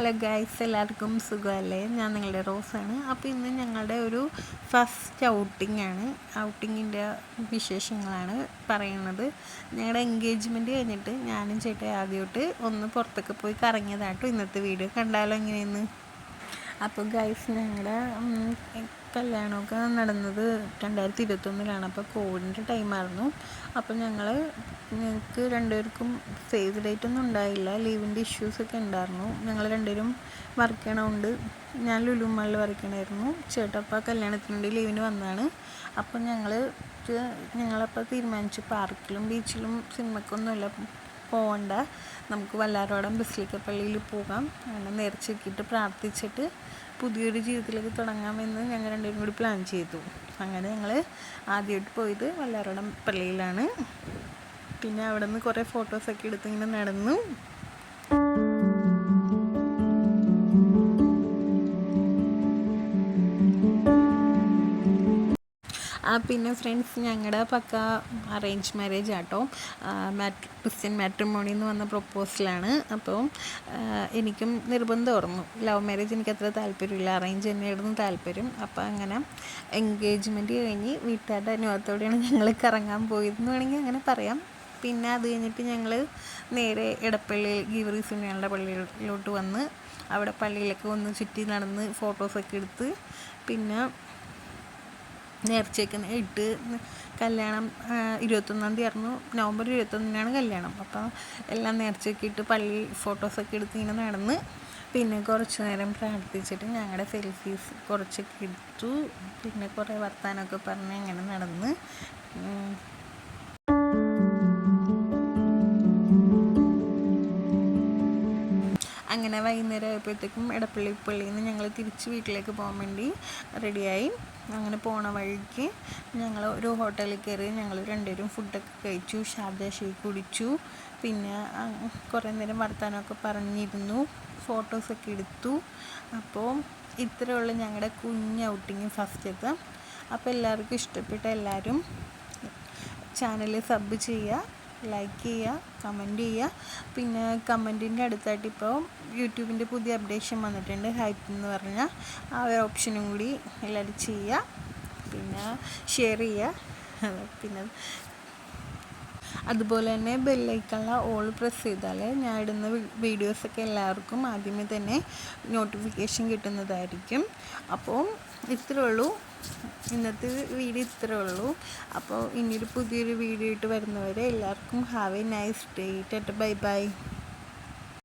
Hello guys, എല്ലാവർക്കും സുഖമല്ലേ? ഞാൻ നിങ്ങളുടെ റോസാണ്. അപ്പോൾ ഇന്ന് ഞങ്ങളുടെ ഒരു ഫസ്റ്റ് ഔട്ടിങ്ങാണ്. ഔട്ടിങ്ങിൻ്റെ വിശേഷങ്ങളാണ് പറയുന്നത്. ഞങ്ങളുടെ എൻഗേജ്മെൻറ്റ് കഴിഞ്ഞിട്ട് ഞാനും ചേട്ടൻ ആദ്യമായിട്ട് ഒന്ന് പുറത്തൊക്കെ പോയി കറങ്ങിയതാട്ടോ ഇന്നത്തെ വീഡിയോ. കണ്ടാലോ എങ്ങനെയെന്ന്? അപ്പോൾ ഗൈസ്, ഞങ്ങളുടെ കല്യാണമൊക്കെ നടന്നത് 2021 അപ്പോൾ കോവിഡിൻ്റെ ടൈമായിരുന്നു. അപ്പോൾ ഞങ്ങൾക്ക് രണ്ടുപേർക്കും സേവ് ഡേറ്റ് ഒന്നും ഉണ്ടായില്ല. ലീവിൻ്റെ ഇഷ്യൂസൊക്കെ ഉണ്ടായിരുന്നു. ഞങ്ങൾ രണ്ടുപേരും വർക്ക് ചെയ്യണതുകൊണ്ട് ഞാൻ ലുലു മാളിൽ വർക്ക് ചെയ്യണമായിരുന്നു. ചേട്ടപ്പോൾ കല്യാണത്തിന് വേണ്ടി ലീവിന് വന്നതാണ്. അപ്പോൾ ഞങ്ങളപ്പോൾ തീരുമാനിച്ചു പാർക്കിലും ബീച്ചിലും സിനിമക്കൊന്നുമില്ല പോകണ്ട, നമുക്ക് വല്ലാരോടം ബസിലിക്ക പള്ളിയിൽ പോകാം. അങ്ങനെ നേർച്ചയാക്കിയിട്ട് പ്രാർത്ഥിച്ചിട്ട് പുതിയൊരു ജീവിതത്തിലേക്ക് തുടങ്ങാമെന്ന് ഞങ്ങൾ രണ്ടുപേരും കൂടി പ്ലാൻ ചെയ്തു. അങ്ങനെ ഞങ്ങൾ ആദ്യമായിട്ട് പോയത് വല്ലാരോടം പള്ളിയിലാണ്. പിന്നെ അവിടെ നിന്ന് കുറേ ഫോട്ടോസൊക്കെ എടുത്ത് ഇങ്ങനെ നടന്നു. പിന്നെ ഫ്രണ്ട്സ്, ഞങ്ങളുടെ പക്ക അറേഞ്ച് മാരേജ് ആട്ടോ. ക്രിസ്ത്യൻ മാട്രിമോണി എന്ന് വന്ന പ്രൊപ്പോസലാണ്. അപ്പോൾ എനിക്കും നിർബന്ധമായിരുന്നു. ലവ് മാരേജ് എനിക്കത്ര താല്പര്യമില്ല, അറേഞ്ച് തന്നെയായിരുന്നു താല്പര്യം. അപ്പോൾ അങ്ങനെ എൻഗേജ്മെൻറ്റ് കഴിഞ്ഞ് വീട്ടുകാരുടെ അനുഭവത്തോടെയാണ് ഞങ്ങൾ കറങ്ങാൻ പോയതെന്ന് വേണമെങ്കിൽ അങ്ങനെ പറയാം. പിന്നെ അത് കഴിഞ്ഞിട്ട് ഞങ്ങൾ നേരെ ഇടപ്പള്ളി ഗീവറീസ് ഞങ്ങളുടെ പള്ളിയിലോട്ട് വന്ന് അവിടെ പള്ളിയിലൊക്കെ ഒന്ന് ചുറ്റി നടന്ന് ഫോട്ടോസൊക്കെ എടുത്ത് പിന്നെ നേർച്ചയൊക്കെ ഇട്ട് കല്യാണം 21 ആയിരുന്നു. നവംബർ 21 കല്യാണം. അപ്പോൾ എല്ലാം നേർച്ചയൊക്കെ ഇട്ട് പള്ളി ഫോട്ടോസൊക്കെ എടുത്ത് ഇങ്ങനെ നടന്ന് പിന്നെ കുറച്ച് നേരം പ്രാർത്ഥിച്ചിട്ട് ഞങ്ങളുടെ സെൽഫീസ് കുറച്ചൊക്കെ എടുത്തു. പിന്നെ കുറേ വർത്താനമൊക്കെ പറഞ്ഞ് ഇങ്ങനെ നടന്ന് അങ്ങനെ വൈകുന്നേരം ആയപ്പോഴത്തേക്കും ഇടപ്പള്ളി പള്ളിയിൽ നിന്ന് ഞങ്ങൾ തിരിച്ച് വീട്ടിലേക്ക് പോകാൻ വേണ്ടി റെഡിയായി. അങ്ങനെ പോണ വഴിക്ക് ഞങ്ങൾ ഒരു ഹോട്ടലിൽ കയറി ഞങ്ങൾ രണ്ടുപേരും ഫുഡൊക്കെ കഴിച്ചു, ഷാർജ ഷേക്ക് കുടിച്ചു. പിന്നെ കുറേ നേരം വർത്താനമൊക്കെ പറഞ്ഞിരുന്നു, ഫോട്ടോസൊക്കെ എടുത്തു. അപ്പോൾ ഇത്രയുള്ള ഞങ്ങളുടെ കുഞ്ഞ് ഔട്ടിങ് ഫസ്റ്റത്തെ. അപ്പോൾ എല്ലാവർക്കും ഇഷ്ടപ്പെട്ട എല്ലാവരും ചാനൽ സബ് ചെയ്യുക, ലൈക്ക് ചെയ്യുക, കമൻറ്റ് ചെയ്യുക. പിന്നെ കമൻറ്റിൻ്റെ അടുത്തായിട്ട് ഇപ്പോൾ യൂട്യൂബിൻ്റെ പുതിയ അപ്ഡേഷൻ വന്നിട്ടുണ്ട്, ഹൈപ്പ് എന്ന് പറഞ്ഞാൽ ആ ഒരു ഓപ്ഷനും കൂടി എല്ലാവരും ചെയ്യുക. പിന്നെ ഷെയർ ചെയ്യുക. പിന്നെ അതുപോലെ തന്നെ ബെല്ലൈക്കണിൽ ഓൾ പ്രസ് ചെയ്താൽ ഞാൻ ഇടുന്ന വീഡിയോസൊക്കെ എല്ലാവർക്കും ആദ്യമേ തന്നെ നോട്ടിഫിക്കേഷൻ കിട്ടുന്നതായിരിക്കും. അപ്പോൾ ഇത്രയേ ഉള്ളൂ, ഇന്നത്തെ വീഡിയോ ഇത്രയേ ഉള്ളൂ. അപ്പോൾ ഇനിയൊരു പുതിയൊരു വീഡിയോ ആയിട്ട് വരുന്നവരെ എല്ലാവർക്കും have A nice day. Bye bye.